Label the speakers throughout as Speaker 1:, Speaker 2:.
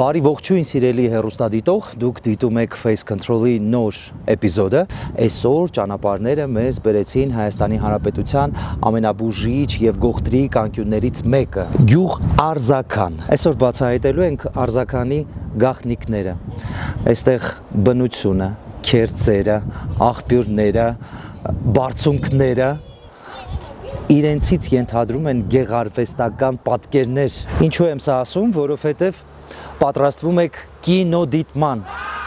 Speaker 1: Բարի ողջույն սիրելի հեռուստադիտող, դուք դիտում եք Face Control-ի նոր էպիզոդը։ Այսօր ճանապարհները մեզ բերեցին Հայաստանի Հանրապետության ամենաբուժիչ եւ գողտրիկ անկյուններից մեկը՝ գյուղ Արզական։ Այսօր բացահայտելու ենք Արզականի գաղտնիքները։ Այստեղ բնությունը, քերծերը, աղբյուրները, բարձունքները իրենցից ենթադրում են գեղարվեստական պատկերներ։ Ինչու եմ սա ասում, որովհետև պատրաստվում եք կինոդիտման,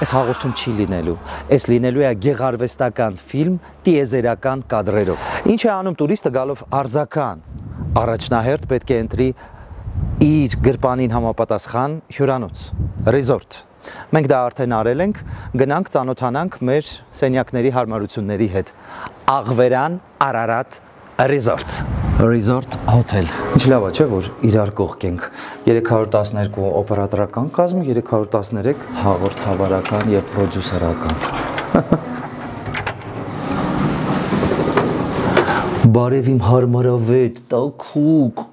Speaker 1: այս հաղորդում չի լինելու, այս լինելու է գեղարվեստական ֆիլմ տիեզերական կադրերով։ Ինչ է անում տուրիստը գալով Արզական, առաջնահերթ պետք է ընտրի իր գրպանին համապատասխան հյուրանոց, ռիզորտ։ Մենք դա արդեն արել ենք, գնանք ծանոթանանք մեր սենյակների հարմարությունների հետ։ Աղվերան Արարատ Resort Hotel։ Ինչ լավ է, չէ՞, որ իրար կողքենք։ 312 օպերատորական կազմ, 313 հաղորդավարական եւ պրոդյուսերական։ Բարև իմ հարմարավետ, տաքուկ,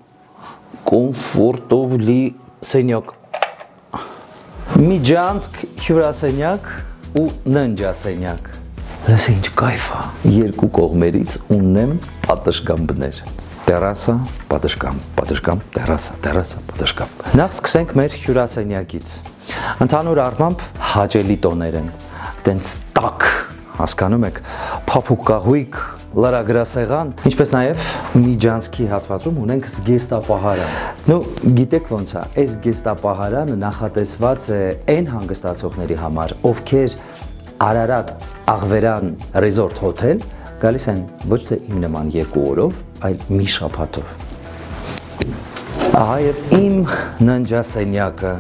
Speaker 1: կոմֆորտով լի սենյակ։ Միջանցք հյուրասենյակ ու ննջասենյակ։ Լսի ինչ կայֆ է, երկու կողմերից ունեմ պատշգամբ բներ։ Տերասա, պատշգամբ, տերասա, պատշգամբ։ Նախ սկսենք մեր հյուրասենյակից։ Ընդհանուր առմամբ հաճելի տոներ են, տենց տաք, հասկանում եք, փափուկ կահույք, լրագրասեղան, ինչպես նաև միջանցքի հատվածում ունենք զգեստապահարան։ Նու գիտեք ոնց է, այս զգեստապահարանը նախատեսված է այն հանգստացողների համար, ովքեր Արարատ Աղվերան Resort Hotel գալիս են ոչ թե իմ նման երկու օրով, այլ մի շաբաթով։ Ահա եւ իմ ննջասենյակը,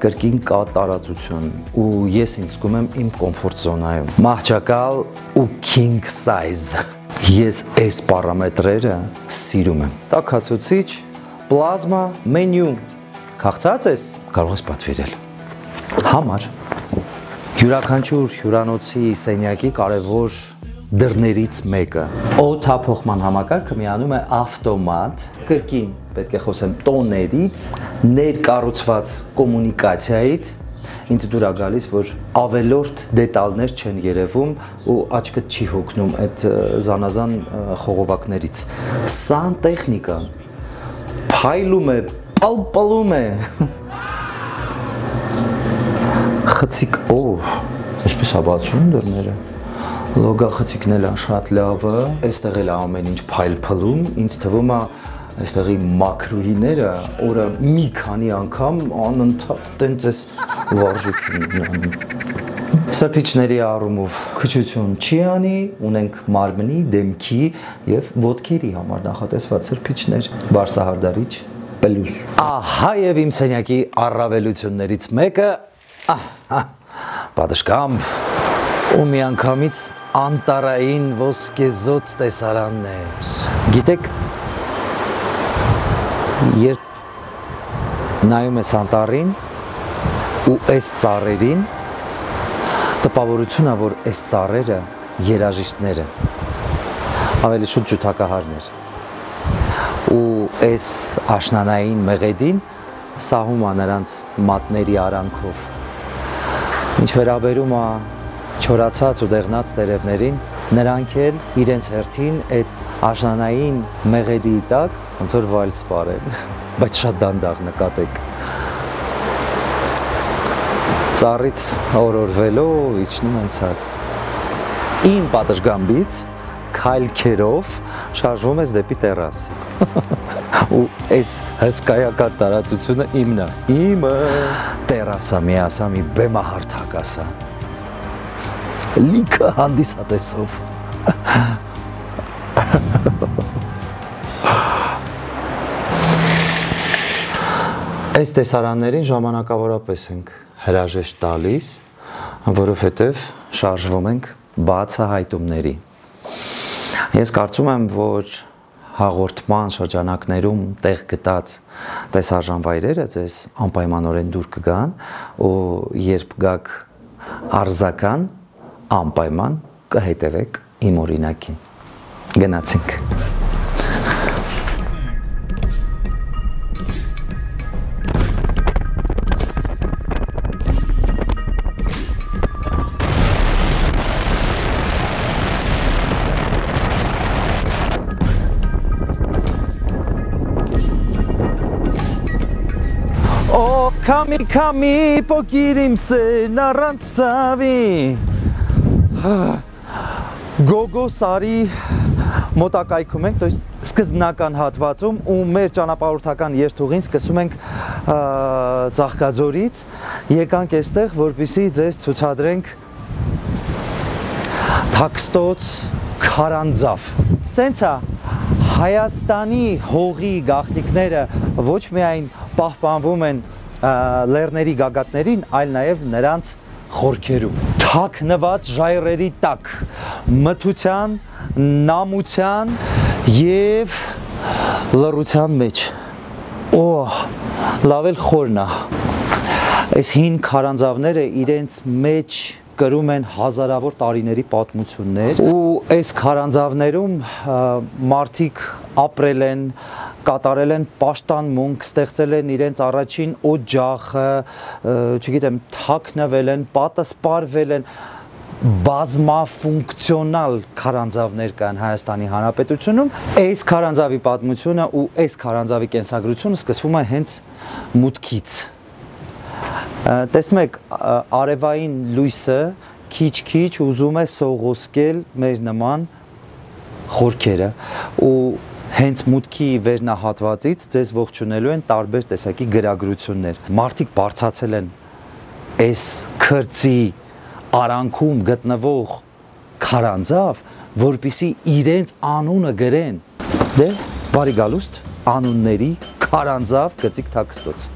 Speaker 1: կրկին կա տարածություն ու ես ինձ զգում եմ իմ կոմֆորտ զոնայում։ Մահճակալ ու king size։ Ես այս պարամետրերը սիրում եմ։ Տաքացուցիչ, պլազմա, մենյու։ Քաղցած ես, կարող ես պատվիրել։ Համար։ Յուրաքանչյուր հյուրանոցի սենյակի կարևոր դռներից մեկը։ Օդափոխման համակարգը միանում է ավտոմատ, կրկին պետք է խոսեմ տոներից, ներկառուցված կոմունիկացիայից, ինձ դուր է գալիս, որ ավելորդ դետալներ չեն երևում ու աչքդ չի հոգնում այդ զանազան խողովակներից։ Սանտեխնիկան փայլում է, պալպալում է։ Խցիկ, ինչպես է բացում դռները։ Լոգախցիկն էլ է շատ լավը, այստեղ էլ ամեն ինչ փայլփլում, ինձ թվում է այստեղի մաքրուհիները օրը մի քանի անգամ անընդհատ տենց էս վարժություն անում։ Սրբիչների առումով քչություն չի անի, ունենք մարմնի, դեմքի եւ ոտքերի համար նախատեսված սրբիչներ, բարսահարդարիչ պլյուս։ Ահա եւ իմ սենյակի առավելություններից մեկը, պատշգամբ ու միանգամից անտարային ոսկեզոծ տեսարանն էր։ Գիտեք, երբ նայում ես անտառին ու այս ծառերին, տպավորություն է, որ այս ծառերը երաժիշտներ են, ավելի շուտ ջութակահարներ։ Ու այս աշնանային մեղեդին սահում է նրանց մատների արանքով։ Ինչ վերաբերում է չորացած ու դեղնած տերևներին, նրանք էլ իրենց հերթին այդ աշնանային մեղեդի տակ ոնց որ վալս պարեն, բայց շատ դանդաղ նկատեք։ Ծառից օրորվելով իջնում են ցած։ Իմ պատշգամբից քայլքերով շարժվում ես դեպի տերաս։ Ու այս հսկայական տարածությունը իմն է, իմը։ Տերասա միասամի բեմահարթակ ասա։ Լիքը հանդիսատեսով։ Այս տեսարաններին ժամանակավորապես ենք հրաժեշտ տալիս, որովհետև շարժվում ենք բացահայտումների։ Ես կարծում եմ, որ հաղորդման շրջանակներում տեղ գտած տեսարժանվայրերը ձեզ անպայմանորեն դուր կգան ու երբ գաք Արզական, անպայման կհետևեք իմ օրինակին։ Գնացինք։ Քամի փոքիրիմ սեն առանց ցավի Գոգո Սարի մոտակայքում ենք, то есть սկզբնական հատվածում ու մեր ճանապարհորդական երթուղին սկսում ենք Ծաղկաձորից եկանք այստեղ, որպեսզի ձեզ ցուցադրենք Թաքստոց քարանձավ Սենց է Հայաստանի հողի գաղտնիքները ոչ միայն պահպանվում են լեռների գագաթներին, այլ նաև նրանց խորքերում թաքնված ժայռերի տակ մթության, նամության եւ լռության մեջ լավ էլ խորն է այս հին քարանձավները իրենց մեջ կրում են հազարավոր տարիների պատմություններ ու այս քարանձավներում մարդիկ ապրել են կատարել են պաշտամունք, ստեղծել են իրենց առաջին օջախը, չգիտեմ, թաքնվել են, պատասպարվել են բազմաֆունկցիոնալ քարանձավներ կան Հայաստանի Հանրապետությունում, այս քարանձավի պատմությունը ու այս քարանձավի կենսագրությունը սկսվում է հենց մուտքից Տեսնում եք, արևային լույսը քիչ-քիչ ուզում է սողոսկել մեր նման խորքերը ու հենց մուտքի վերնահատվածից ձեզ ողջունելու են տարբեր տեսակի գրագրություններ Մարդիկ բարձացել են այս քրծի արանքում գտնվող քարանձավ, որպեսզի իրենց անունը գրեն Դե, բարի գալուստ, անունների քարանձավ գծիկ Թաքստոց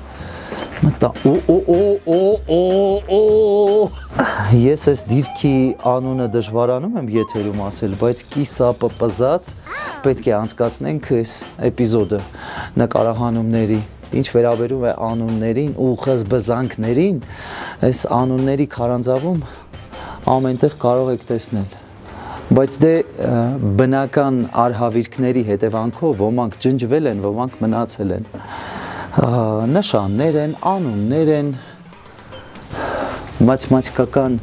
Speaker 1: Մտա Ես այս դիրքի անունը դժվարանում եմ եթերում ասել, բայց կիսապը պզած պետք է անցկացնենք այս էպիզոդը նկարահանումների Ինչ վերաբերում է անուններին ու խզբզանքներին, այս անունների քարանձավում ամենտեղ կարող եք տեսնել Բայց դե բնական արհավիրքների հետևանքով ոմանք ջնջվել են, ոմանք մնացել են Նշաններ են, անուններ են, մաթեմատիկական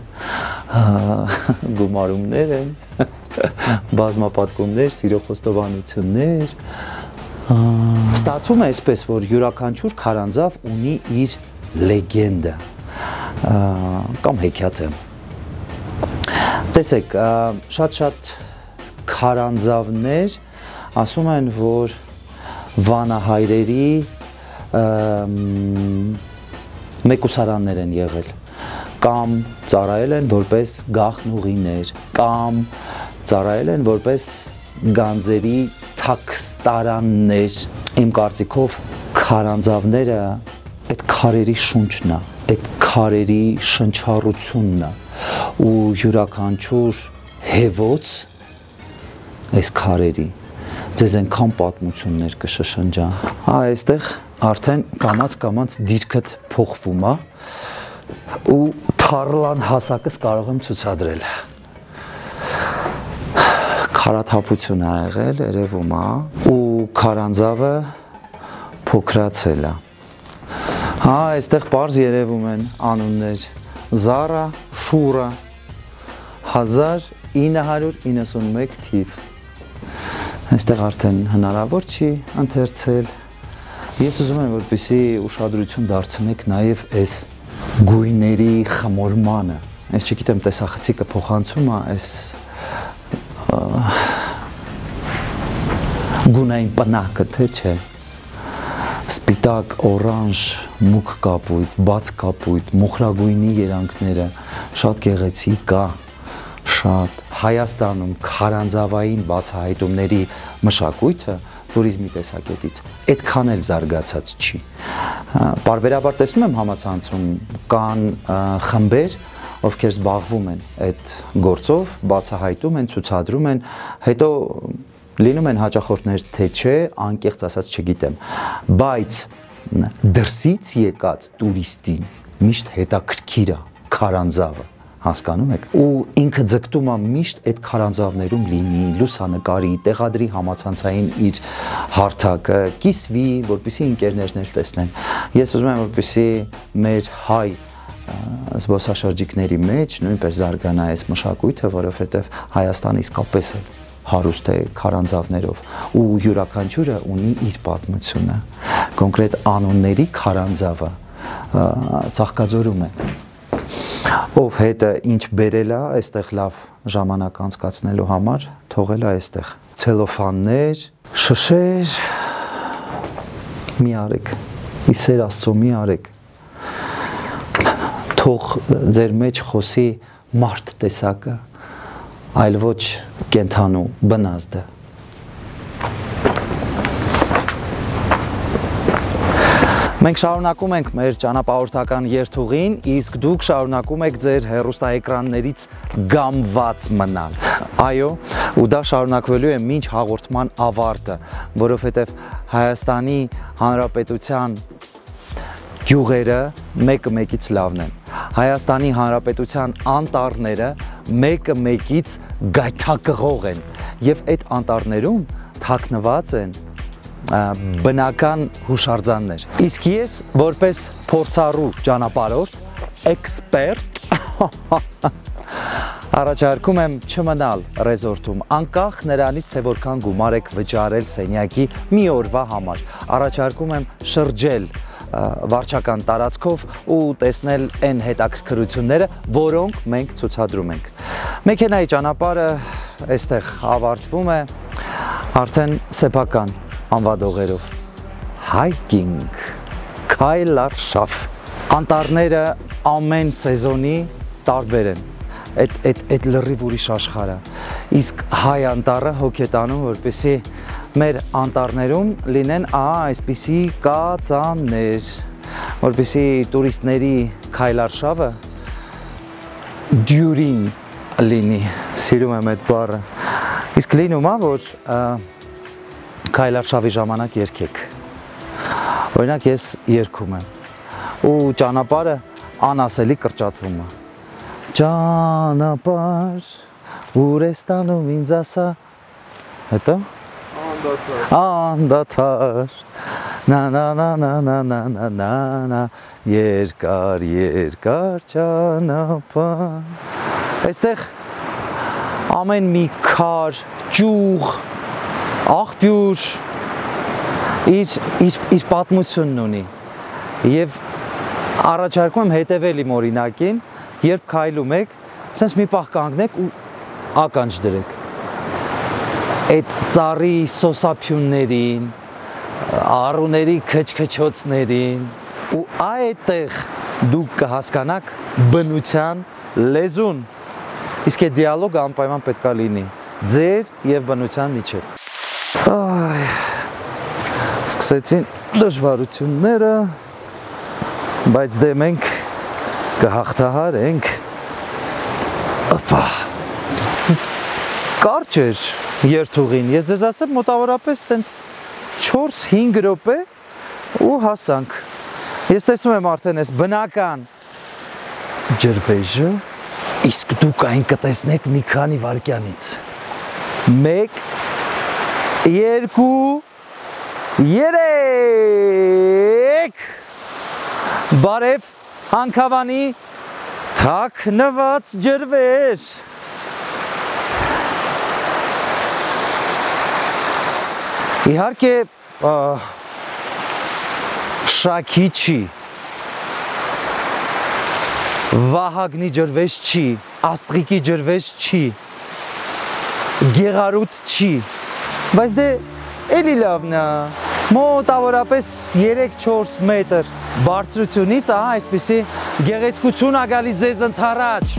Speaker 1: գումարումներ են, բազմապատկումներ, սիրո խոստովանություններ Ստացվում է այսպես, որ յուրաքանչյուր քարանձավ ունի իր լեգենդը կամ հեքիաթը Տեսեք, շատ-շատ քարանձավներ ասում են, որ վանահայրերի մեկուսարաններ են եղել կամ ծառայել են որպես գաղտնուղիներ կամ ծառայել են որպես գանձերի թաքստարաններ Իմ կարծիքով քարանձավները այդ քարերի շունչն է, այդ քարերի շնչառությունն է ու յուրաքանչյուր հեվոց այս քարերի ձեզ այնքան պատմություններ կշշնջա Այստեղ արդեն կամաց դիրքդ փոխվում է ու թարլան հասակս կարող եմ ցուցադրել Քարաթափություն ա եղել, երևում է ու քարանձավը փոքրացել է Այստեղ պարզ երևում են անուններ Զարա, Շուրա 1991 թիվ Այստեղ արդեն հնարավոր չի ընթերցել Ես ուզում եմ, որպեսզի ուշադրություն դարձնեք նաև այս գույների խմորմանը Ես չգիտեմ, տեսախցիկը փոխանցում է այս գունային պնակը, թե չէ Սպիտակ, օրանժ, մուգ կապույտ, բաց կապույտ, մոխրագույնի երանգները շատ գեղեցիկ կա Շատ Հայաստանում քարանձավային բացահայտումների մշակույթը տուրիզմի տեսակետից այդքան էլ զարգացած չի Պարբերաբար տեսնում եմ համացանցում կան խմբեր ովքեր զբաղվում են այդ գործով բացահայտում են ցուցադրում են հետո լինում են հաճախորդներ թե չէ անկեղծ ասած չգիտեմ բայց դրսից եկած տուրիստին միշտ հետաքրքիր է քարանձավը Հասկանում եք ու ինքը ձգտում է միշտ այդ քարանձավներում լինի լուսանկարի տեղադրի համացանցային իր հարթակը կիսվի որպեսզի ընկերներն տեսնեն ես ուզում եմ որպեսզի մեր հայ զբոսաշրջիկների մեջ նույնպես զարգանա այս մշակույթը որովհետև Հայաստանը իսկապես է հարուստ է քարանձավներով ու յուրաքանչյուրը ունի իր պատմությունը կոնկրետ անունների քարանձավը ծաղկաձորում են։ Ով հետը ինչ բերել է, այստեղ լավ ժամանակ անցկացնելու համար, թողել է այստեղ ցելոֆաններ, շշեր, մի արեք, ի սեր Աստծո մի արեք, թող ձեր մեջ խոսի մարդ տեսակը, այլ ոչ կենթանու բնազդը։ Մենք շարունակում ենք մեր ճանապարհորդական երթուղին, իսկ դուք շարունակում եք ձեր հեռուստաէկրաններից գամված մնալ։ Այո, ու դա շարունակվելու է մինչ հաղորդման ավարտը, որովհետև Հայաստանի Հանրապետության գյուղերը մեկը մեկից լավն են։ Հայաստանի Հանրապետության անտառները մեկը մեկից գայթակղող են, եւ այդ անտառներում թաքնված են բնական հուշարձաններ։ Իսկ ես որպես փորձառու ճանապարհորդ, էքսպերտ, առաջարկում եմ չմնալ ռեզորտում, անկախ նրանից, թե որքան գումար եք վճարել սենյակի մի օրվա համար։ Առաջարկում եմ շրջել վարչական տարածքով ու տեսնել այն հետաքրքրությունները, որոնք մենք ցուցադրում ենք։ Մեքենայի ճանապարհը այստեղ ավարտվում է արդեն սեփական անվադողերով, հայկինգ, քայլարշավ, անտառները ամեն սեզոնի տարբեր են, այդ լրիվ ուրիշ աշխարհ է, իսկ հայ անտառը հոգ է տանում, որպեսզի մեր անտառներում լինեն այսպիսի կածաններ, որպեսզի տուրիստների քայլարշավը դյուրին լինի, սիրում եմ այդ բառը, իսկ լինում է, որ քայլարշավի ժամանակ երգեք։ Օրինակ ես երգում եմ ու ճանապարհը անասելի կրճատվում է։ Ճանապարհ ուր ես տանում ինձ ասա։ Հետո անդադար նա երկար երկար ճանապարհ։ Այստեղ ամեն մի քար, ճյուղ, աղբյուր իր պատմությունն ունի եւ առաջարկում եմ հետևել իմ օրինակին, երբ քայլում եք, ասես մի պահ կանգնեք ու ականջ դրեք այդ ծառի սոսափյուններին, առուների քչքչոցներին ու այդտեղ դուք կհասկանաք բնության լեզուն, իսկ այդ դիալոգը անպայման պետք է լինի ձեր եւ բնության միջեւ։ Սկսեցին դժվարությունները, բայց դե մենք կհաղթահարենք։ Կարճ էր երթուղին, ես ձեզ ասեմ մոտավորապես տենց 4-5 րոպե ու հասանք։ Ես տեսնում եմ արդեն այս բնական ջրվեժը, իսկ դուք այն կտեսնեք մի քանի վայրկյանից։ 1, 2, 3 բարև հանքավանի թաքնված ջրվեժ։ Իհարկե Շաքի չի, Վահագնի ջրվեժ չի, Աստղիկի ջրվեժ չի, Գեղարուտ չի, բայց դե էլի լավն է, մոտավորապես 3-4 մետր բարձրությունից, այսպիսի գեղեցկություն ա գալիս ձեզ ընդառաջ։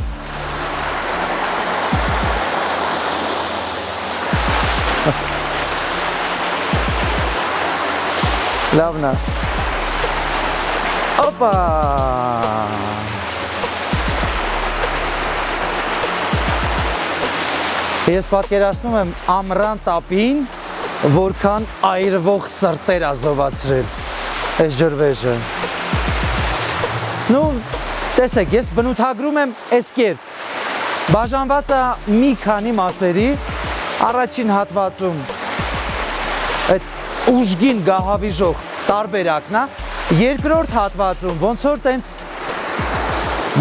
Speaker 1: Լավն է։ Օպա։ Ես պատկերացնում եմ ամռան տապին, որքան այրվող սրտեր ազովացրել այս ջրվեժը։ Նու, տեսեք, ես բնութագրում եմ այս կերպ։ Բաժանված է մի քանի մասերի, առաջին հատվածում այդ ուժգին գահավիժող տարբերակն է, երկրորդ հատվածում ոնց որ տենց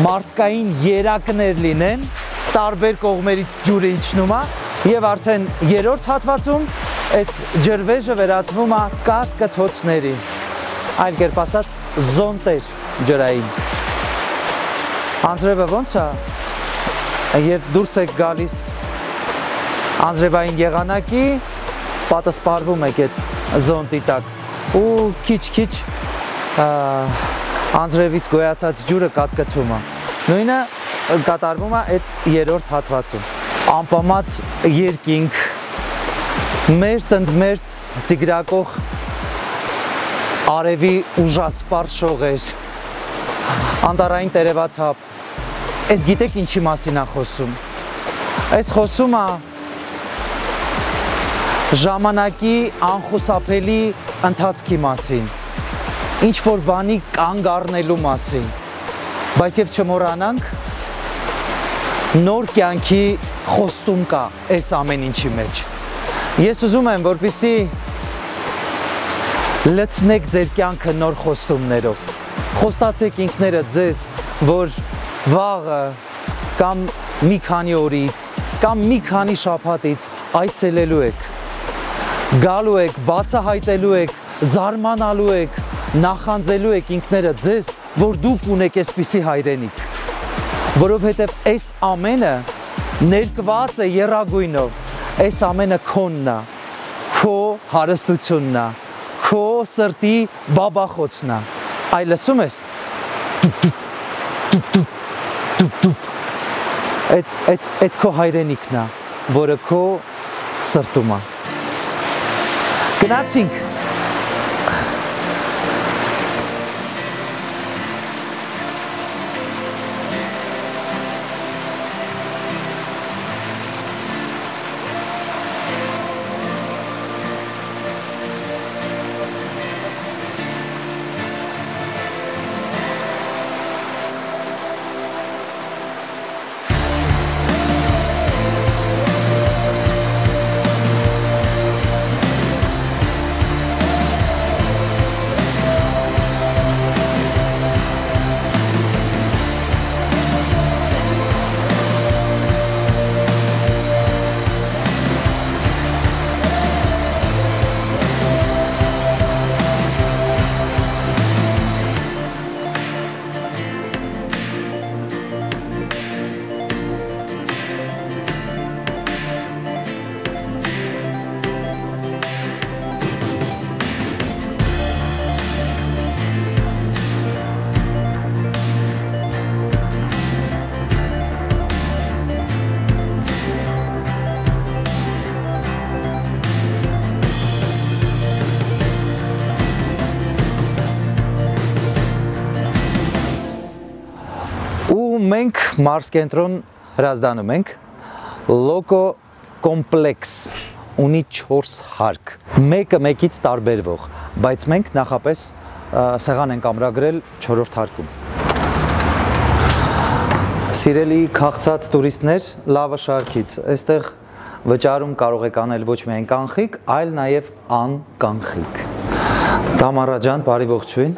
Speaker 1: մարդկային երակներ լինեն, տարբեր կողմերից ջուրը իջնում է, եւ արդեն երրորդ հատվածում այդ ջրվեժը վերածվում է կաթկթոցների, այլ կերպ ասած զոնտեր ջրային։ Անձրևը ոնց է, երբ դուրս եք գալիս անձրևային եղանակի, պատը սպարվում եք այդ զոնտի տակ ու քիչ-քիչ անձրևից գոյացած ջուրը կատկտվում է։ Նույնը կատարվում է այդ երրորդ հատվածում։ Անպամած երկինք, մերթ ընդմերթ ծիգրակող արևի ուժասպառ շողեր, անտառային տերևաթափ։ Այս գիտեք ինչի մասին է խոսում։ Այս խոսում է ժամանակի անխուսափելի ընթացքի մասին, ինչ որ բանի կանգ առնելու մասին, բայց եւ չմոռանանք նոր կյանքի խոստում կա այս ամեն ինչի մեջ։ Ես ուզում եմ, որպեսզի լցնեք ձեր կյանքը նոր խոստումներով։ Խոստացեք ինքներդ ձեզ, որ վաղը կամ մի քանի օրից կամ մի քանի շաբաթից այցելելու եք, գալու եք, բացահայտելու եք, զարմանալու եք, նախանձելու եք ինքներդ ձեզ, որ դուք ունեք այսպիսի հայրենիք, որովհետև այս ամենը ներկված է եռագույնով, այս ամենը քոնն է, քո հարստությունն է, քո սրտի բաբախոցն է, այ լսում ես, այդ քո հայրենիքն է, որը քո սրտում է։ Գնացինք։ Մենք Մարս կենտրոն հրազդանում ենք, լոկո կոմպլեքս ունի 4 հարկ, մեկը մեկից տարբերվող, բայց մենք նախապես սեղան ենք ամրագրել 4-րդ հարկում։ Սիրելի քաղցած տուրիստներ, լավը շարքից, այստեղ վճարում կարող եք անել ոչ միայն կանխիկ, այլ նաև անկանխիկ։ Տամարա ջան, բարի ողջույն։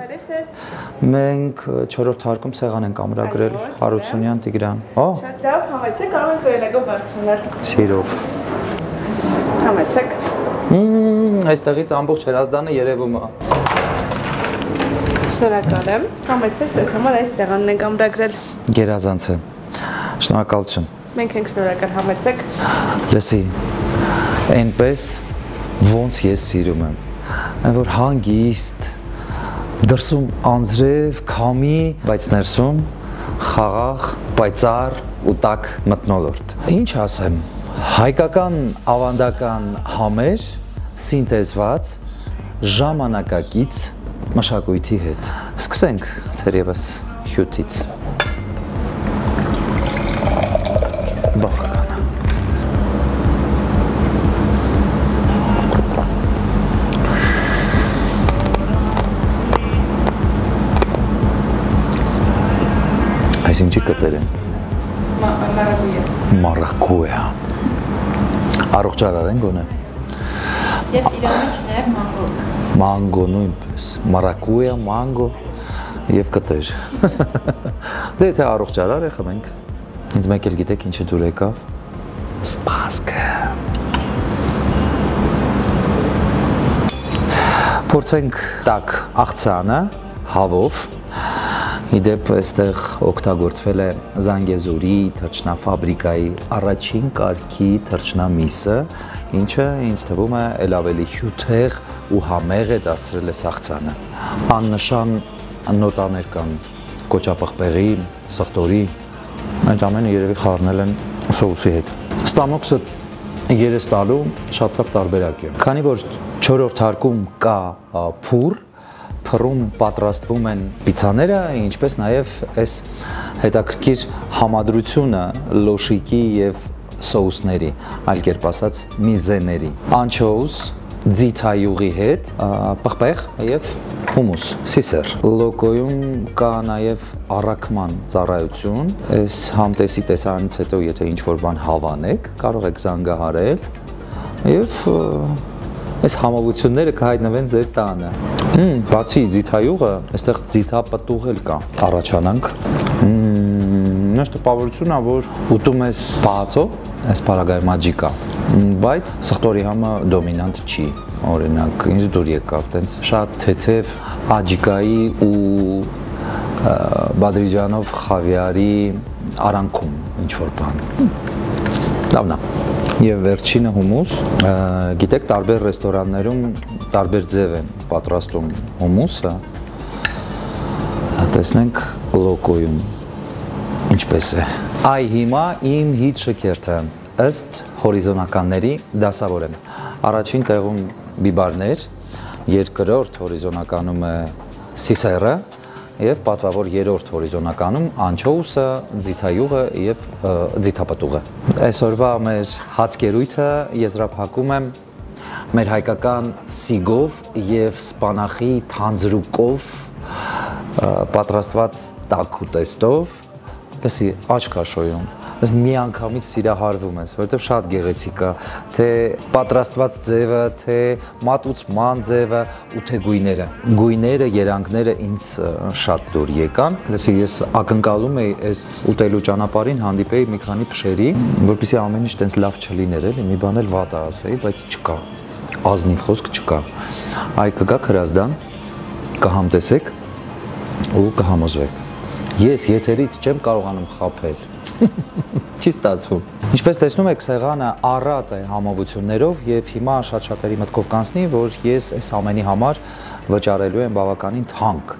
Speaker 1: Մենք 4-րդ հարկում սեղան ենք ամրագրել Հարությունյան Տիգրան։
Speaker 2: Շատ լավ, համեցեք, կարող ենք վերելագով բարձրանալ։
Speaker 1: Սիրով։
Speaker 2: Համեցեք։
Speaker 1: Այստեղից ամբողջ Հրազդանը երևում է։
Speaker 2: Շնորհակալ եմ։ Համեցեք, ձեզ համար այս սեղանն ենք ամրագրել։
Speaker 1: Գերազանց է։ Շնորհակալություն։
Speaker 2: Մենք ենք շնորհակալ, համեցեք։
Speaker 1: Լսի, այնպես ոնց ես սիրում եմ, այն որ հանգիստ դրսում անձրև, քամի, բայց ներսում խաղաղ, պայծառ ու տաք մթնոլորտ։ Ինչ ասեմ, հայկական ավանդական համեր սինտեզված ժամանակակից մշակույթի հետ։ Սկսենք թերևս հյութից։ Բավական է։ Այս ինչի կտեր են։ Մարակույա։ Առողջարար են գոնե։
Speaker 2: Եվ իրար մեջ նաև մանգո։
Speaker 1: Մանգո նույնպես։ Մարակույա, մանգո և կտեր։ Դե եթե առողջարար է խմենք։ Ինձ մեկ էլ գիտեք ինչը դուր եկավ։ Սպասքը։ Փորձենք տաք աղցանը, հավով։ Իդեպ այստեղ օգտագործվել է Զանգեզուրի թռչնաֆաբրիկայի առաջին կարգի թռչնամիսը, ինչը ինձ թվում է ել ավելի հյութեղ ու համեղ է դարձրել է սաղցանը։ Աննշան նոտաներ կան կոճապղպեղի, սխտորի, այդ ամենը երևի խառնել են սոուսի հետ։ Ստամոքսը երես տալու շատ լավ տարբերակ է։ Քանի որ 4-րդ հարկում կա փուռ, փռում պատրաստվում են պիցաները, ինչպես նաև այս հետաքրքիր համադրությունը լոշիկի եւ սոուսների, այլ կերպ ասած միզեների, անչոուս, ձիթայուղի հետ, պղպեղ եւ հումուս, սիսեր։ Լոկոյում կա նաև առաքման ծառայություն, այս համտեսի տեսարանից հետո եթե ինչ-որ բան հավանեք, կարող եք զանգահարել եւ այս համովությունները կհայտնվեն ձեր տանը։ Բացի ձիթայուղը, այստեղ ձիթապտուղ էլ կա։ Առաջանանք։ Նշ տպավորությունն է, որ ուտում ես բացով, այս պարագայում աջիկա, բայց սխտորի համը դոմինանտ չի։ Օրինակ, ինձ դուր եկավ տենց շատ թեթև աջիկայի ու բադրիջանով խավիարի արանքում ինչ-որ բան։ Լավն է։ Եվ վերջինը հումուս, գիտեք, տարբեր ռեստորաններում տարբեր ձև են պատրաստում հումուսը, տեսնենք լոկոյում ինչպես է։ Այ հիմա իմ հիթ շքերթը, ըստ հորիզոնականների դասավորեմ։ Առաջին տեղում բիբարներ, երկրորդ հորիզոնականում է սիսերը, եւ պատվավոր երրորդ հորիզոնականում անչոուսը, ձիթայուղը եւ ձիթապտուղը։ Այսօրվա մեր հացկերույթը եզրափակում եմ մեր հայկական սիգով եւ սպանախի թանձրուկով պատրաստված տաք ուտեստով, լսի աչք աշոյում։ Ես միանգամից սիրահարվում ես, որովհետև շատ գեղեցիկ է, թե պատրաստված ձևը, թե մատուցման ձևը ու թե գույները։ Գույները, երանգները ինձ շատ դուր եկան։ Լսի, ես ակնկալում էի այս ուտելու ճանապարհին հանդիպեի մի քանի փշերի, որպեսզի ամեն ինչ տենց լավ չլիներ, էլի, մի բան էլ վատ ասեի, բայց չկա։ Ազնիվ խոսք չկա։ Այ կգա Հրազդան, կհամտեսեք ու կհամոզվեք։ Ես եթերից չեմ կարողանում խաբել։ Չի ստացվում։ Ինչպես տեսնում եք, սեղանը առատ է համովություններով եւ հիմա շատ-շատերի մտքով կանցնի, որ ես այս ամենի համար վճարելու եմ բավականին թանկ։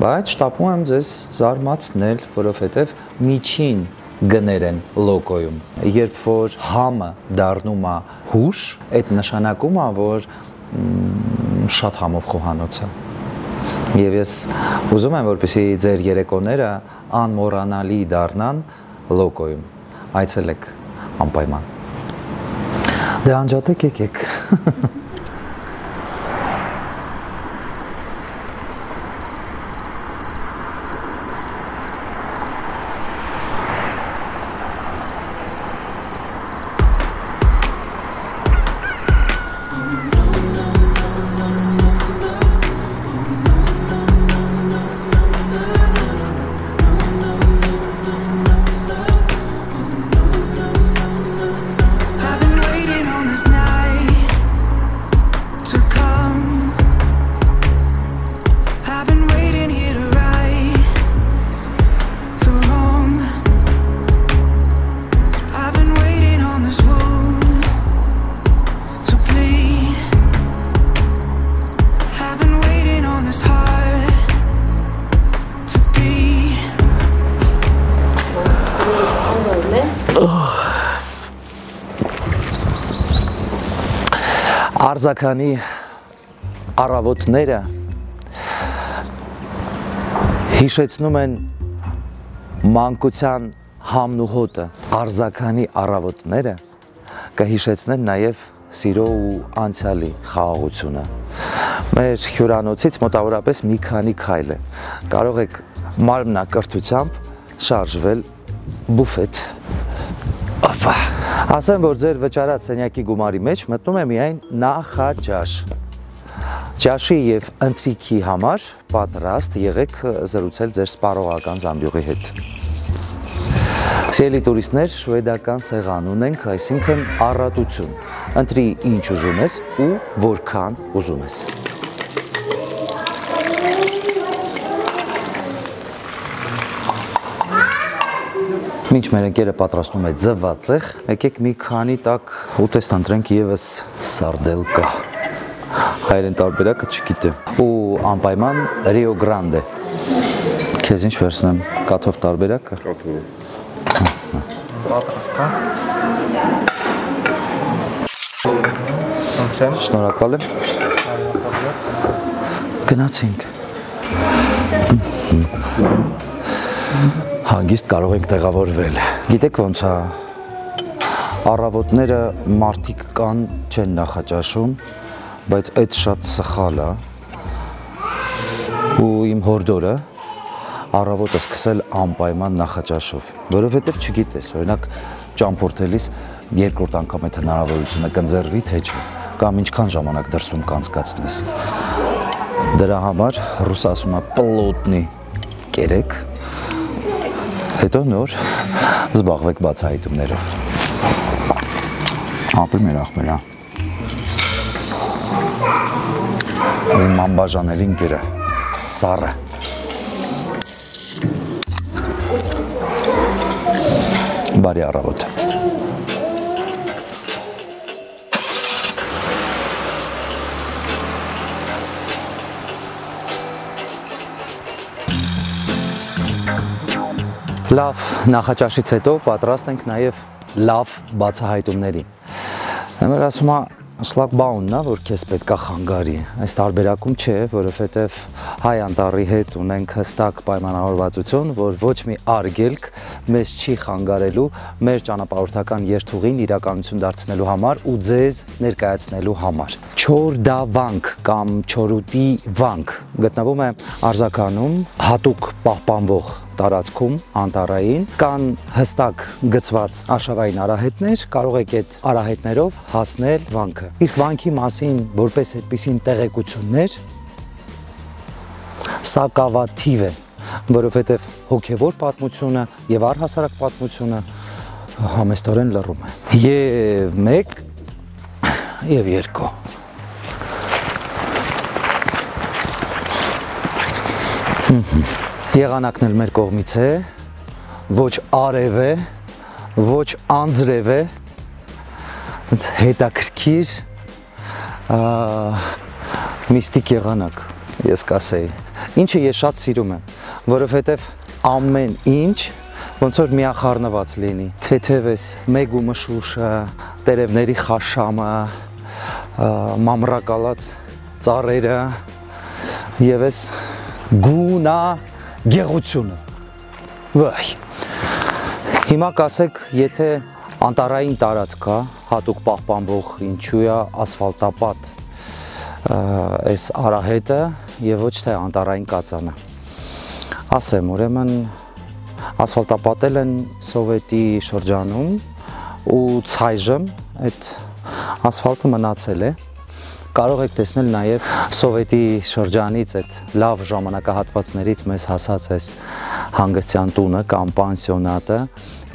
Speaker 1: Բայց շտապում եմ ձեզ զարմացնել, որովհետեւ միջին գներ են լոկոյում։ Երբ որ համը դառնում է հուշ, այդ նշանակում է, որ շատ համով խոհանոց է։ Եվ ես ուզում եմ, որպեսզի ձեր երեկոները անմոռանալի դառնան լոկոյում, այցելեք անպայման։ Դե անջատեք եկեք։ Արձականի առավոտները հիշեցնում են մանկության համն ու հոտը։ Արձականի առավոտները կհիշեցնեն նաև սիրո ու անցյալի խաղաղությունը։ Մեր հյուրանոցից մոտավորապես մի քանի քայլ է։ Կարող եք մարմնակրթությամբ շարժվել բուֆետ։ Ապա ասեմ, որ ձեր վճարած սենյակի գումարի մեջ մտնում է միայն նախաճաշ։ Ճաշի եւ ընթրիքի համար պատրաստ եղեք զրուցել ձեր սպառողական զամբյուղի հետ։ Սիրելի տուրիստներ, շվեդական սեղան ունենք, այսինքն առատություն։ Ընտրի ինչ ուզում ես ու որքան ուզում ես։ Մինչ մեր ընկերը պատրաստում է ձվածեղ, եկեք մի քանի տակ ուտեստ ընտրենք եւս սարդելկա։ Հայերեն տարբերակը չգիտեմ։ Ու անպայման Rio Grande։ Քեզ ինչ վերցնեմ, կաթով տարբերակը։
Speaker 3: Կաթով։ Պատրաստ է։
Speaker 1: Շնորհակալ եմ։ Գնացինք։ Հանգիստ կարող ենք տեղավորվել։ Գիտեք ոնց է, առավոտները մարդիկ կան չեն նախաճաշում, բայց այդ շատ սխալ է։ Ու իմ հորդորը առավոտը սկսել անպայման նախաճաշով, որովհետև չգիտես, օրինակ ճամփորդելիս երկրորդ անգամ այդ հնարավորությունը կընձեռվի, թե չէ, կամ ինչքան ժամանակ դրսում կանցկացնես։ Դրա համար ռուսը ասում է պլոտնի կերեք, հետո նոր զբաղվեք բացահայտումներով։ Ապրի մեր աղբերա։ Իմ անբաժանելի ընկերը, Սառը։ Բարի առավոտ։ Լավ նախաճաշից հետո պատրաստ ենք նաև լավ բացահայտումների։ Հեմեր ասում է շլագբաունն է, որ քեզ պետք է խանգարի։ Այս տարբերակում չէ, որովհետև հայ անտառի հետ ունենք հստակ պայմանավորվածություն, որ ոչ մի արգելք մեզ չի խանգարելու մեր ճանապարհորդական երթուղին իրականություն դարձնելու համար ու ձեզ ներկայացնելու համար։ Չորդավանք կամ չորուտի վանք գտնվում է Արձականում հատուկ պահպանվող տարածքում անտառային կան հստակ գծված արշավային արահետներ, կարող եք այդ արահետներով հասնել վանքը։ Իսկ վանքի մասին որպես այդպիսին տեղեկություններ սակավաթիվ է, որովհետև հոգևոր պատմությունը եւ առհասարակ պատմությունը համեստորեն լռում է։ Եվ 1 եւ 2 Եղանակն էլ մեր կողմից է, ոչ արև է, ոչ անձրև է, հետաքրքիր միստիկ եղանակ, ես կասեի, ինչը ես շատ սիրում եմ, որովհետև ամեն ինչ ոնց որ միախառնված լինի, թեթև ես մեգու մշուշը, տերևների խաշամը, մամրակալած ծառերը եւ ես գունա գեղությունը։ Վայ։ Հիմա կասեք, եթե անտառային տարածք է, հատուկ պահպանվող ինչու է ասֆալտապատ այս արահետը եւ ոչ թե անտառային կածանը։ Ասեմ, ուրեմն ասֆալտապատել են սովետի շրջանում ու ցայժմ այդ ասֆալտը մնացել է։ Կարող եք տեսնել նաև սովետի շրջանից այդ լավ ժամանակահատվածներից մեզ հասած այս հանգստյան տունը կամ պանսիոնատը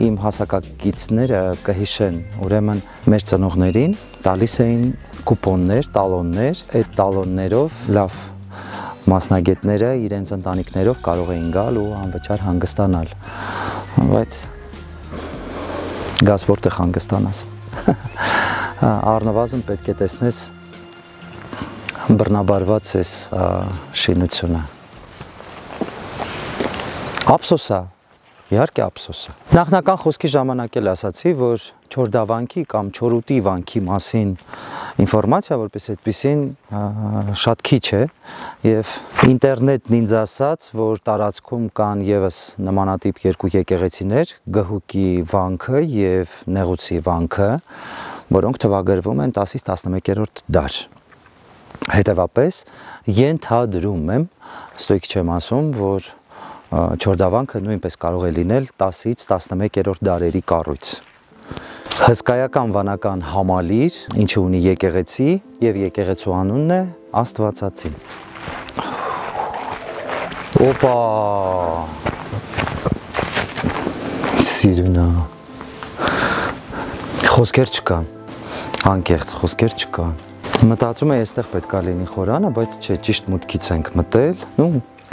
Speaker 1: իմ հասակակիցները կհիշեն, ուրեմն մեր ծնողներին տալիս էին կուպոններ, տալոններ, այդ տալոններով լավ մասնագետները իրենց ընտանիքներով կարող էին գալ ու անվճար հանգստանալ, բայց գազ որտեղ հանգստանաս։ Առնվազն պետք է տեսնես բռնաբարված էս շինությունը։ Ափսոս է, իհարկե ափսոս է։ Նախնական խոսքի ժամանակ էլ ասացի, որ չորդավանքի կամ չորուտի վանքի մասին ինֆորմացիա, որպես այդպիսին շատ քիչ է եւ ինտերնետն ինձ ասաց, որ տարածքում կան եւս նմանատիպ երկու եկեղեցիներ, Գհուկի վանքը եւ Նեղուցի վանքը, որոնք թվագրվում են 10-ից 11-րդ դար։ Հետևապես ենթադրում եմ, ստույգ չեմ ասում, որ չորդավանքը նույնպես կարող է լինել 10-ից 11-րդ դարերի կառույց։ Հսկայական վանական համալիր, ինչը ունի եկեղեցի եւ եկեղեցու անունն է Աստվածածին։ Օպա։ Սիրունա։ Խոսքեր չկան։ Անկեղծ խոսքեր չկան։ Մտածում եմ, այստեղ պետք է լինի խորանը, բայց չէ, ճիշտ մուտքից ենք մտել,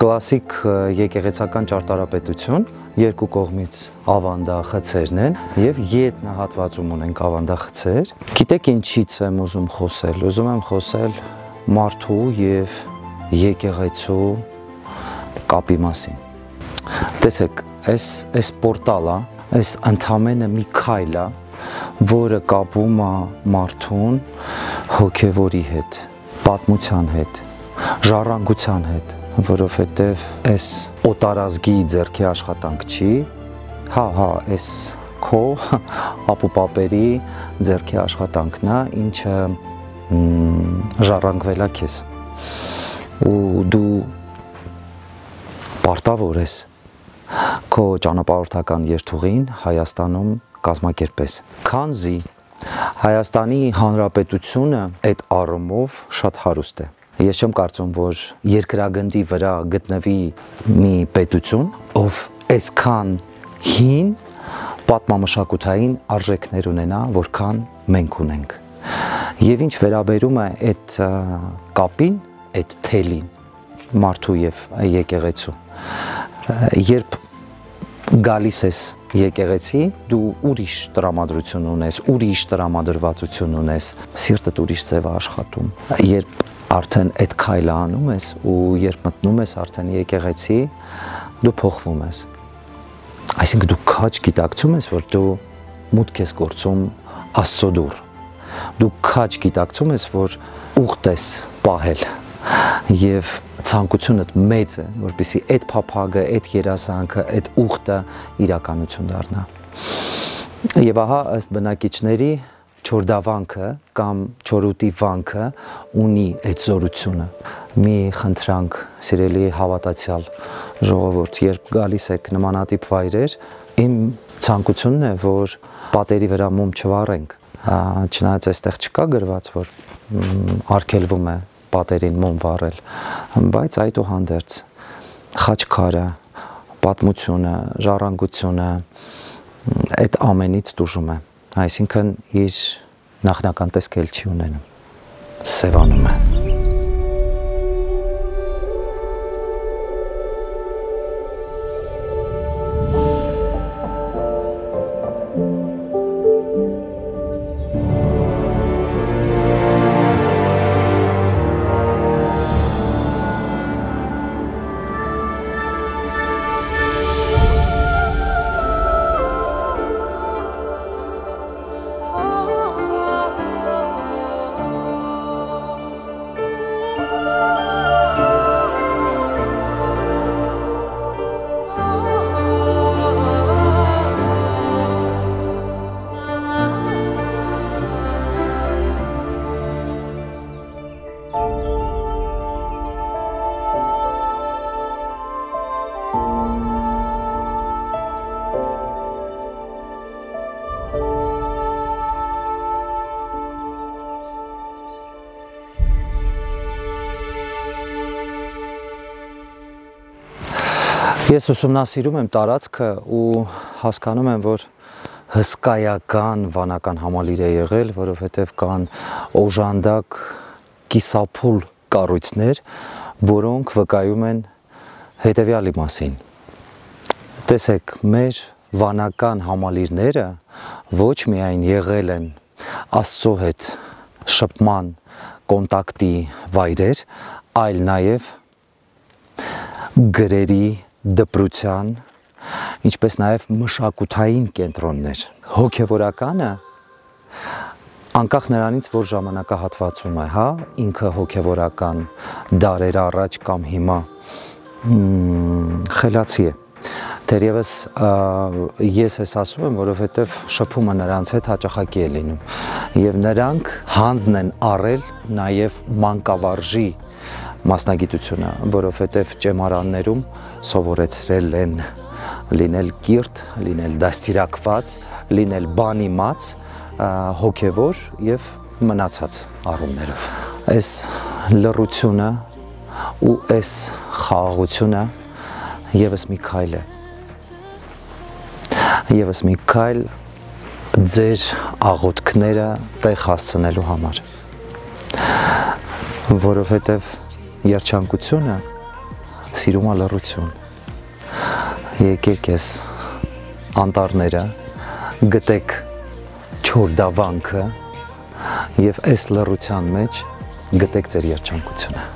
Speaker 1: Կլասիկ եկեղեցական ճարտարապետություն, երկու կողմից ավանդախցերն են եւ ետնահատվածում ունենք ավանդախցեր։ Գիտեք ինչից եմ ուզում խոսել։ Ուզում եմ խոսել մարդու եւ եկեղեցու կապի մասին։ Տեսեք, այս պորտալը, այս ընդամենը մի քայլ է, որը կապում է մարդուն հոգևորի հետ, պատմության հետ, ժառանգության հետ, որովհետև այս օտարազգի ձեռքի աշխատանք չի, այս քո ապուպապերի ձեռքի աշխատանքն է, ինչը ժառանգվել է քեզ, ու դու պարտավոր ես քո ճանապարհորդական երթուղին Հայաստանում կազմակերպես, քանզի Հայաստանի Հանրապետությունը այդ առումով շատ հարուստ է։ Ես չեմ կարծում, որ երկրագնդի վրա գտնվի մի պետություն, ով այսքան հին պատմամշակութային արժեքներ ունենա, որքան մենք ունենք։ Եվ ինչ վերաբերում է այդ կապին, այդ թելին, մարդու եւ եկեղեցու, երբ գալիս ես եկեղեցի, դու ուրիշ տրամադրություն ունես, ուրիշ տրամադրվածություն ունես, սիրտդ ուրիշ ձև է աշխատում։ Երբ արդեն այդ քայլը անում ես ու երբ մտնում ես արդեն եկեղեցի, դու փոխվում ես։ Այսինքն դու քաջ գիտակցում ես, որ դու մուտք ես գործում Աստծո դուռ։ Դու քաջ գիտակցում ես, որ ուխտ ես պահել եւ ցանկությունդ մեծ է, որպեսզի այդ փափագը, այդ երազանքը, այդ ուխտը իրականություն դառնա։ Եվ ահա ըստ բնակիչների չորդավանքը կամ չորուտի վանքը ունի այդ զորությունը։ Մի խնդրանք, սիրելի հավատացյալ ժողովուրդ, երբ գալիս եք նմանատիպ վայրեր, իմ ցանկությունն է, որ պատերի վրա մոմ չվառենք, չնայած այստեղ չկա գրված, որ արգելվում է պատերին մոմ վառել, բայց այդուհանդերձ խաչքարը, պատմությունը, ժառանգությունը այդ ամենից տուժում է, այսինքն իր նախնական տեսք էլ չի ունենում, սևանում է։ Ես ուսումնասիրում եմ տարածքը ու հասկանում եմ, որ հսկայական վանական համալիր է եղել, որովհետև կան օժանդակ կիսափուլ կառույցներ, որոնք վկայում են հետևյալի մասին։ Տեսեք, մեր վանական համալիրները ոչ միայն եղել են Աստծո հետ շփման, կոնտակտի վայրեր, այլ նաև գրերի, դպրության, ինչպես նաև մշակութային կենտրոններ։ Հոգևորականը, անկախ նրանից, որ ժամանակահատվածում է, ինքը հոգևորական դարեր առաջ կամ հիմա խելացի է։ Թերևս ես ես ասում եմ, որովհետև շփումը նրանց հետ հաճախակի է լինում։ Եվ նրանք հանձն են առել նաև մանկավարժի մասնագիտությունը, որովհետև ճեմարաններում սովորեցրել են լինել կիրթ, լինել դաստիարակված, լինել բանիմաց, հոգևոր եւ մնացած առումներով։ Այս լռությունը ու այս խաղաղությունը եւս մի քայլ է։ Եվս մի քայլ ձեր աղոթքները տեղ հասցնելու համար, որովհետև երջանկությունը սիրում է լռություն։ Եկեք ես անտառները, գտեք չոր դավանքը եւ այս լռության մեջ գտեք ձեր երջանկությունը։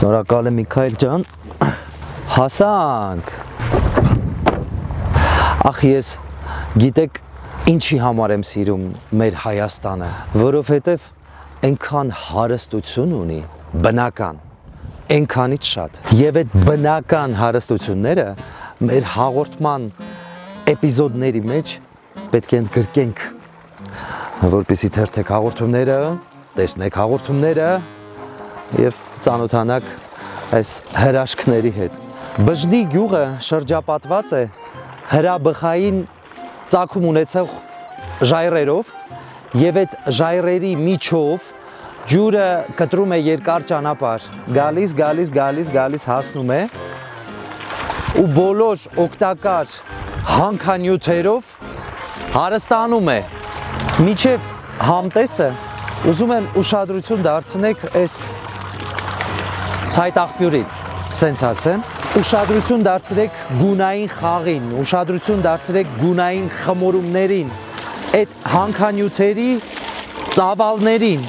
Speaker 1: Շնորհակալ եմ Միքայել ջան, հասանք։ Ախ ես գիտեք ինչի համար եմ սիրում մեր Հայաստանը, որովհետև այնքան հարստություն ունի, բնական, այնքանից շատ։ Եվ այդ բնական հարստությունները մեր հաղորդման էպիզոդների մեջ պետք է ընդգրկենք, որպեսզի թերթեք հաղորդումները, տեսնեք հաղորդումները եւ ծանոթանաք այս հրաշքների հետ։ Բժնի գյուղը շրջապատված է հրաբխային ծագում ունեցող ժայռերով եւ այդ ժայռերի միջով ջուրը կտրում է երկար ճանապարհ, գալիս հասնում է ու բոլոր օգտակար հանքանյութերով հարստանում է։ Միջև համտեսը ուզում եմ ուշադրություն դարձնեք այս ցայտ աղբյուրին, սենց ասեմ, ուշադրություն դարձրեք գունային խաղին, ուշադրություն դարձրեք գունային խմորումներին, այդ հանքանյութերի ծավալներին։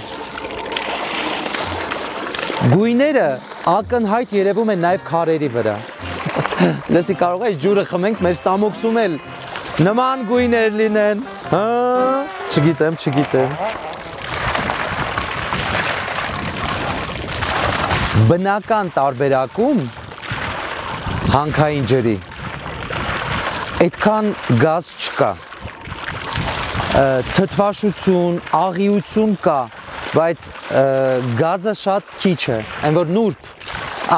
Speaker 1: Գույները ակնհայտ երևում են նաև քարերի վրա։ Լսի կարող է ջուրը խմենք, մեր ստամոքսում էլ նման գույներ լինեն։ Չգիտեմ։ Բնական տարբերակում հանքային ջրի այդքան գազ չկա, թթվաշություն, աղիություն կա, բայց գազը շատ քիչ է, այն որ նուրբ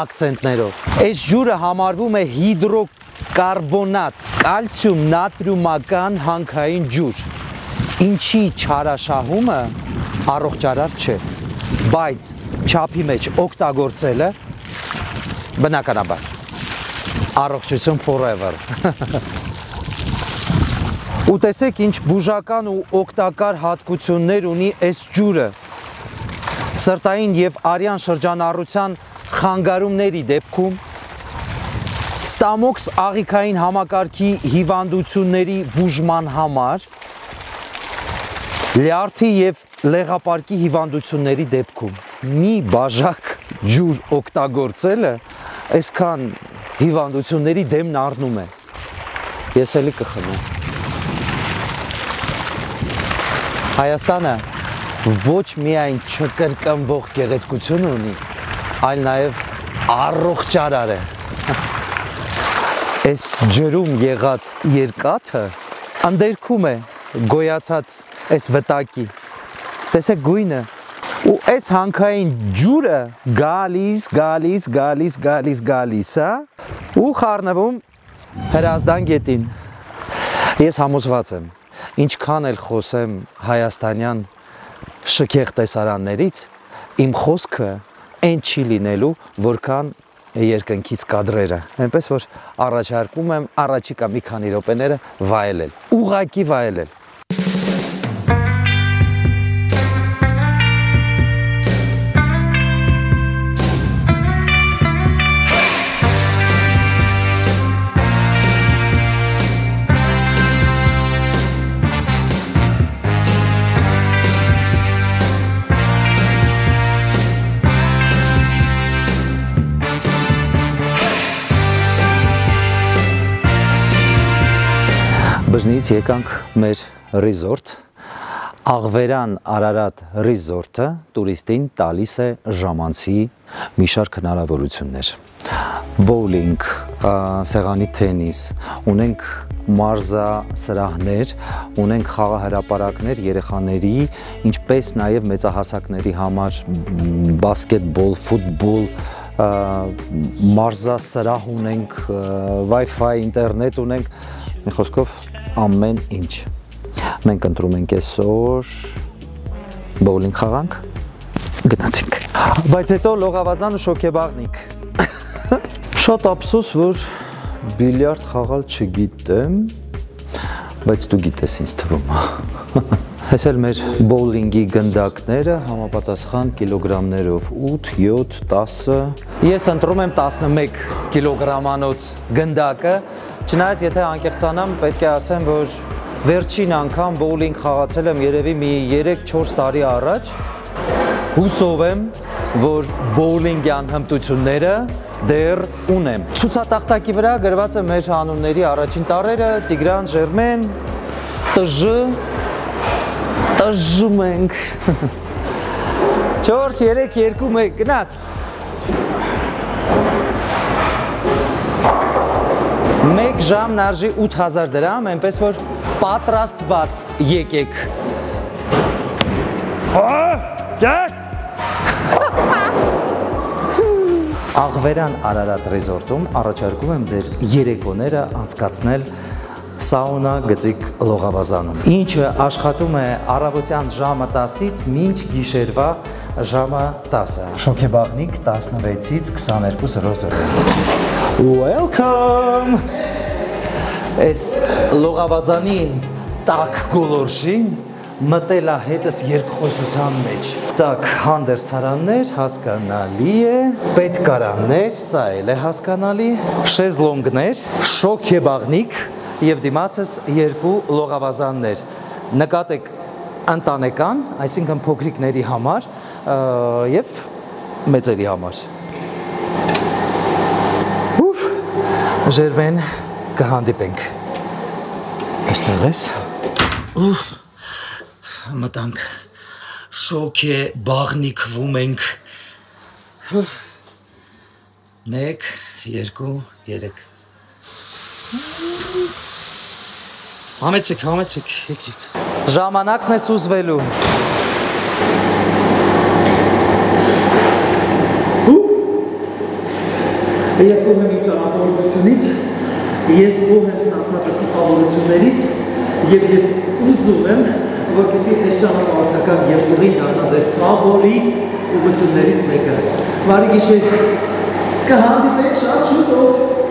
Speaker 1: ակցենտներով։ Այս ջուրը համարվում է հիդրոկարբոնատ, կալցիում նատրիումական հանքային ջուր, ինչի չարաշահումը առողջարար չէ, բայց չափի մեջ օգտագործելը բնականաբար առողջություն forever։ Ու տեսեք ինչ բուժական ու օգտակար հատկություններ ունի այս ջուրը սրտային եւ արյան շրջանառության խանգարումների դեպքում, ստամոքս աղիքային համակարգի հիվանդությունների բուժման համար, լյարդի եւ լեղապարկի հիվանդությունների դեպքում մի բաժակ ջուր օգտագործելը այսքան հիվանդությունների դեմն առնում է։ Ես էլի կխմեմ։ Հայաստանը ոչ միայն չկրկնվող գեղեցկություն ունի, այլ նաև առողջարար է։ Այս ջրում եղած երկաթը ընդերքում է գոյացած այս վտակի։ Տեսեք գույնը։ Ու այս հանքային ջուրը գալիս, ու խառնվում Հրազդան գետին։ Ես համոզված եմ, ինչքան էլ խոսեմ հայաստանյան շքեղ տեսարաններից, իմ խոսքը այն չի լինելու, որքան երկնքից կադրերը։ Այնպես որ առաջարկում եմ առաջիկա մի քանի րոպեները վայելել, ուղղակի վայելել։ Բժնից եկանք մեր ռիզորտ, Աղվերան Արարատ ռիզորտը տուրիստին տալիս է ժամանցի մի շարք հնարավորություններ։ Բոուլինգ, սեղանի թենիս, ունենք մարզասրահներ, ունենք խաղահրապարակներ երեխաների, ինչպես նաև մեծահասակների համար բասկետբոլ, ֆուտբոլ, մարզասրահ ունենք, Wi-Fi, ինտերնետ ունենք, մի խոսքով ամեն ինչ։ Մենք ընտրում ենք այսօր բոուլինգ խաղանք, գնացինք։ Բայց հետո լողավազան ու շոքեբաղնիկ։ Շատ ափսոս, որ բիլիարդ խաղալ չգիտեմ, բայց դու գիտես ինձ թվում է։ Այս էլ մեր բոուլինգի գնդակները համապատասխան կիլոգրամներով 8, 7, 10։ Ես ընտրում եմ 11 կիլոգրամանոց գնդակը, չնայած եթե անկեղծանամ, պետք է ասեմ, որ վերջին անգամ բոուլինգ խաղացել եմ երևի մի 3-4 տարի առաջ։ Հուսով եմ, որ բոուլինգյան հմտությունները դեռ ունեմ։ Ցուցատախտակի վրա գրված է մեր անունների առաջին տառերը՝ Տիգրան, Ժերմեն, ՏԺ, տժում ենք։ 4, 3, 2, 1, գնաց։ Մեկ ժամն արժի 8000 դրամ, այնպես որ պատրաստված եկեք։ Աղվերան Արարատ ռեզորտում առաջարկում եմ ձեր երեկոները անցկացնել սաունա գծիկ լողավազանում, ինչը աշխատում է առավոտյան ժամը 10-ից մինչ գիշերվա ժամը 10-ը։ Շոգեբաղնիկ 16-ից 22:00։ Welcome! Այս լողավազանի տաք գոլորշին մտել է հետս երկխոսության մեջ։ Տակ հանդերձարաններ, հասկանալի է, պետկարաններ, սա էլ է հասկանալի, շեզլոնգներ, շոգեբաղնիկ և դիմացս երկու լողավազաններ։ Նկատեք ընտանեկան, այսինքն փոքրիկների համար և մեծերի համար։ Ժերմեն կհանդիպենք։ Այստեղ ես։ Մտանք, շոգեբաղնիկվում ենք։ 1, 2, 3։ Համեցեք, եկեք։ Ժամանակն է սուզվելու։
Speaker 3: Ես գոհ եմ իմ ճանապարհորդությունից, ես գոհ եմ ստացած տպավորություններից և ես ուզում եմ, որպեսզի այս ճանապարհորդական երթուղին դառնա ձեր ֆավորիտ ուղղություններից մեկը։ Բարի գիշեր, կհանդիպենք շատ շուտով։